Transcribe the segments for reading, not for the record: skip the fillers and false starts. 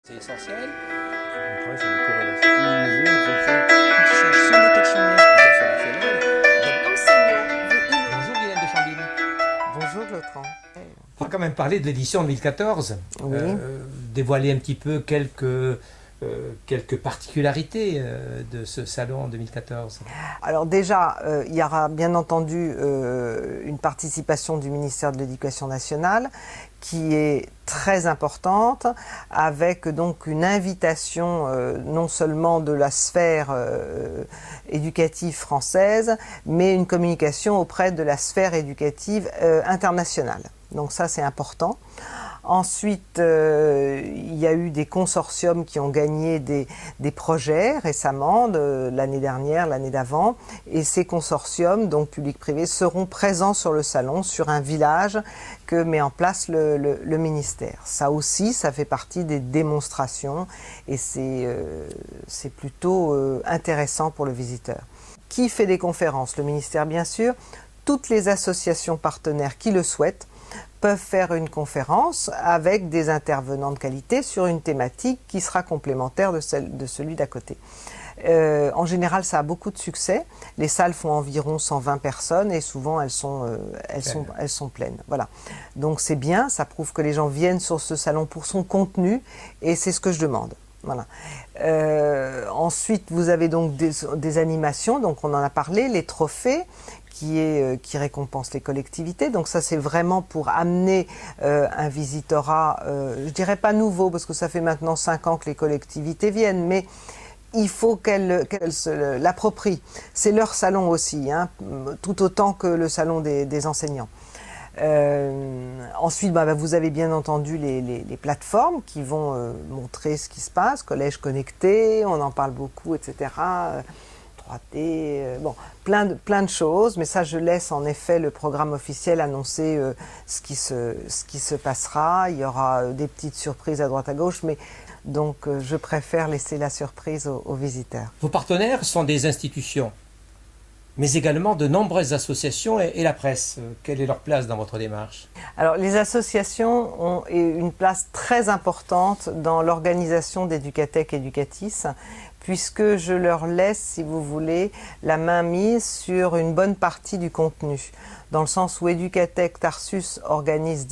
C'est essentiel. On travaille sur des corrélations immunisées en fonction. Recherche sans détection de Enseignant, Bonjour Guylaine de Chambine. Bonjour Bertrand. On va quand même parler de l'édition 2014. Oui. Dévoiler un petit peu quelques particularités de ce salon en 2014. Alors déjà, il y aura bien entendu une participation du ministère de l'Éducation nationale qui est très importante, avec donc une invitation non seulement de la sphère éducative française, mais une communication auprès de la sphère éducative internationale. Donc ça, c'est important. Ensuite, il y a eu des consortiums qui ont gagné des projets récemment, l'année dernière, l'année d'avant, et ces consortiums, donc publics-privés, seront présents sur le salon, sur un village que met en place le ministère. Ça aussi, ça fait partie des démonstrations, et c'est plutôt intéressant pour le visiteur. Qui fait des conférences? Le ministère, bien sûr. Toutes les associations partenaires qui le souhaitent peuvent faire une conférence avec des intervenants de qualité sur une thématique qui sera complémentaire de celui d'à côté. En général, ça a beaucoup de succès. Les salles font environ 120 personnes et souvent elles sont pleines. Voilà. Donc c'est bien, ça prouve que les gens viennent sur ce salon pour son contenu et c'est ce que je demande. Voilà. Ensuite, vous avez donc des animations, donc on en a parlé, les trophées, qui récompense les collectivités. Donc ça, c'est vraiment pour amener un visitorat, je dirais pas nouveau, parce que ça fait maintenant 5 ans que les collectivités viennent, mais il faut qu'elles se l'approprient. C'est leur salon aussi, hein, tout autant que le salon des enseignants. Ensuite, vous avez bien entendu les plateformes qui vont montrer ce qui se passe, collège connecté, on en parle beaucoup, etc. 3D, bon, plein de choses, mais ça je laisse en effet le programme officiel annoncer ce qui se passera. Il y aura des petites surprises à droite à gauche, mais donc je préfère laisser la surprise aux visiteurs. Vos partenaires sont des institutions, mais également de nombreuses associations et la presse. Quelle est leur place dans votre démarche? Alors les associations ont une place très importante dans l'organisation d'Educatech Educatis, puisque je leur laisse, si vous voulez, la main mise sur une bonne partie du contenu. Dans le sens où Educatech Tarsus organise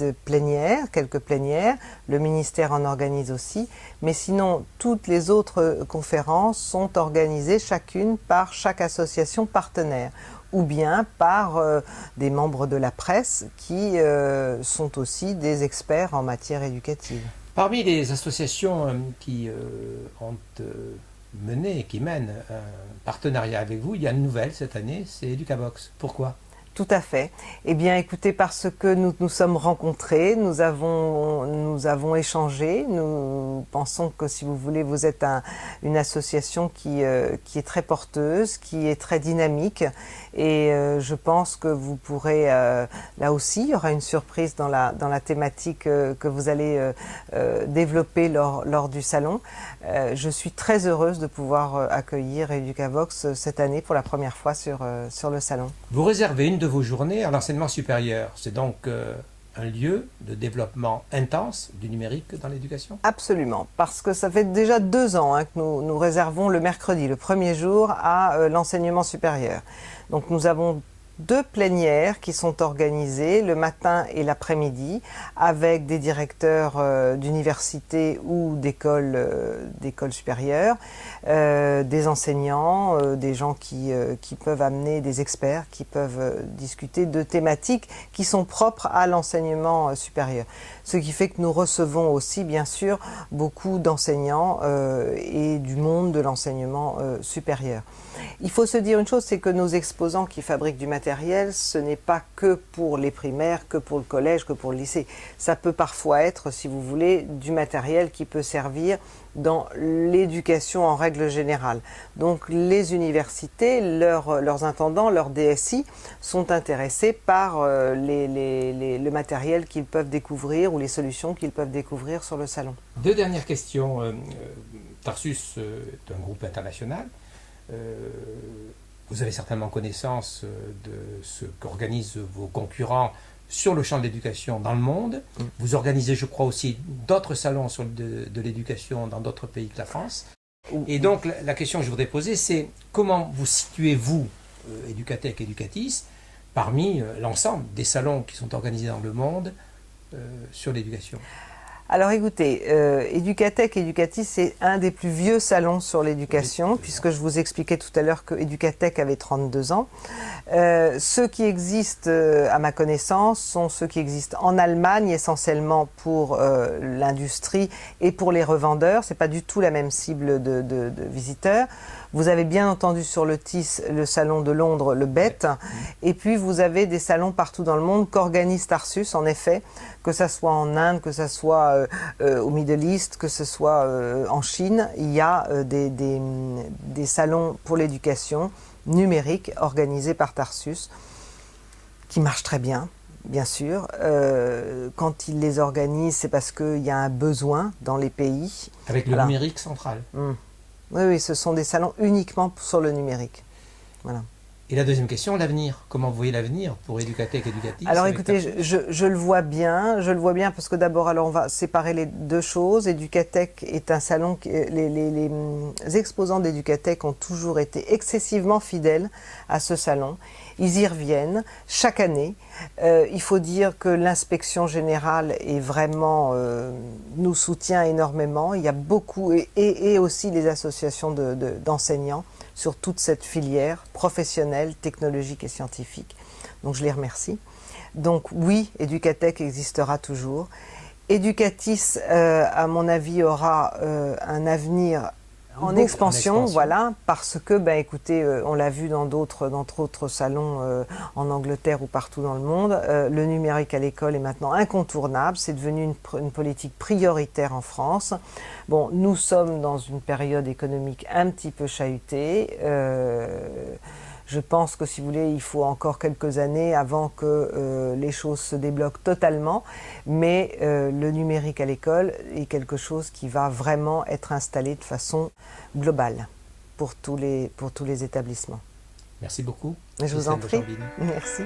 quelques plénières, le ministère en organise aussi, mais sinon toutes les autres conférences sont organisées chacune par chaque association partenaire, ou bien par des membres de la presse qui sont aussi des experts en matière éducative. Parmi les associations qui mènent un partenariat avec vous, il y a une nouvelle cette année, c'est Educavox. Pourquoi? Tout à fait. Eh bien, écoutez, parce que nous sommes rencontrés, nous avons échangé. Nous pensons que, si vous voulez, vous êtes une association qui est très porteuse, qui est très dynamique. Et je pense que vous pourrez, là aussi, il y aura une surprise dans la thématique que vous allez développer lors du salon. Je suis très heureuse de pouvoir accueillir Educavox cette année pour la première fois sur le salon. Vous réservez une de vos journées à l'enseignement supérieur. C'est donc un lieu de développement intense du numérique dans l'éducation? Absolument, parce que ça fait déjà 2 ans que nous réservons le mercredi, le premier jour, à l'enseignement supérieur. Donc nous avons 2 plénières qui sont organisées le matin et l'après-midi avec des directeurs d'universités ou d'écoles supérieures, des enseignants, des gens qui peuvent amener des experts, qui peuvent discuter de thématiques qui sont propres à l'enseignement supérieur. Ce qui fait que nous recevons aussi, bien sûr, beaucoup d'enseignants et du monde de l'enseignement supérieur. Il faut se dire une chose, c'est que nos exposants qui fabriquent du matériel, ce n'est pas que pour les primaires, que pour le collège, que pour le lycée. Ça peut parfois être, si vous voulez, du matériel qui peut servir dans l'éducation en règle générale. Donc les universités, leurs intendants, leurs DSI sont intéressés par le matériel qu'ils peuvent découvrir ou les solutions qu'ils peuvent découvrir sur le salon. 2 dernières questions. Tarsus est un groupe international. Vous avez certainement connaissance de ce qu'organisent vos concurrents sur le champ de l'éducation dans le monde. Vous organisez, je crois, aussi d'autres salons de l'éducation dans d'autres pays que la France. Et donc, la question que je voudrais poser, c'est comment vous situez-vous, Educatech, Educatis, parmi l'ensemble des salons qui sont organisés dans le monde sur l'éducation? Alors écoutez, Educatech Educatis, c'est un des plus vieux salons sur l'éducation, puisque je vous expliquais tout à l'heure que Educatech avait 32 ans. Ceux qui existent, à ma connaissance, sont ceux qui existent en Allemagne, essentiellement pour l'industrie et pour les revendeurs. C'est pas du tout la même cible de visiteurs. Vous avez bien entendu sur le TIS le salon de Londres, le BET, et puis vous avez des salons partout dans le monde qu'organise Tarsus, en effet, que ce soit en Inde, que ce soit au Middle East, que ce soit en Chine. Il y a des salons pour l'éducation numérique organisés par Tarsus, qui marchent très bien, bien sûr. Quand ils les organisent, c'est parce qu'il y a un besoin dans les pays. Avec le numérique central. Oui, ce sont des salons uniquement sur le numérique. Voilà. Et la deuxième question, l'avenir. Comment vous voyez l'avenir pour Educatech, Educatis? Alors écoutez, je le vois bien. Je le vois bien parce que d'abord, alors on va séparer les deux choses. Educatech est un salon, les exposants d'Educatech ont toujours été excessivement fidèles à ce salon. Ils y reviennent chaque année. Il faut dire que l'inspection générale est vraiment, nous soutient énormément. Il y a beaucoup, et aussi les associations d'enseignants sur toute cette filière professionnelle, technologique et scientifique. Donc je les remercie. Donc oui, Educatech existera toujours. Educatis, à mon avis, aura un avenir en expansion, voilà, parce que, ben, écoutez, on l'a vu dans d'autres salons en Angleterre ou partout dans le monde, le numérique à l'école est maintenant incontournable, c'est devenu une politique prioritaire en France. Bon, nous sommes dans une période économique un petit peu chahutée. Je pense que, si vous voulez, il faut encore quelques années avant que les choses se débloquent totalement, mais le numérique à l'école est quelque chose qui va vraiment être installé de façon globale pour tous les établissements. Merci beaucoup. Je vous en prie. Merci.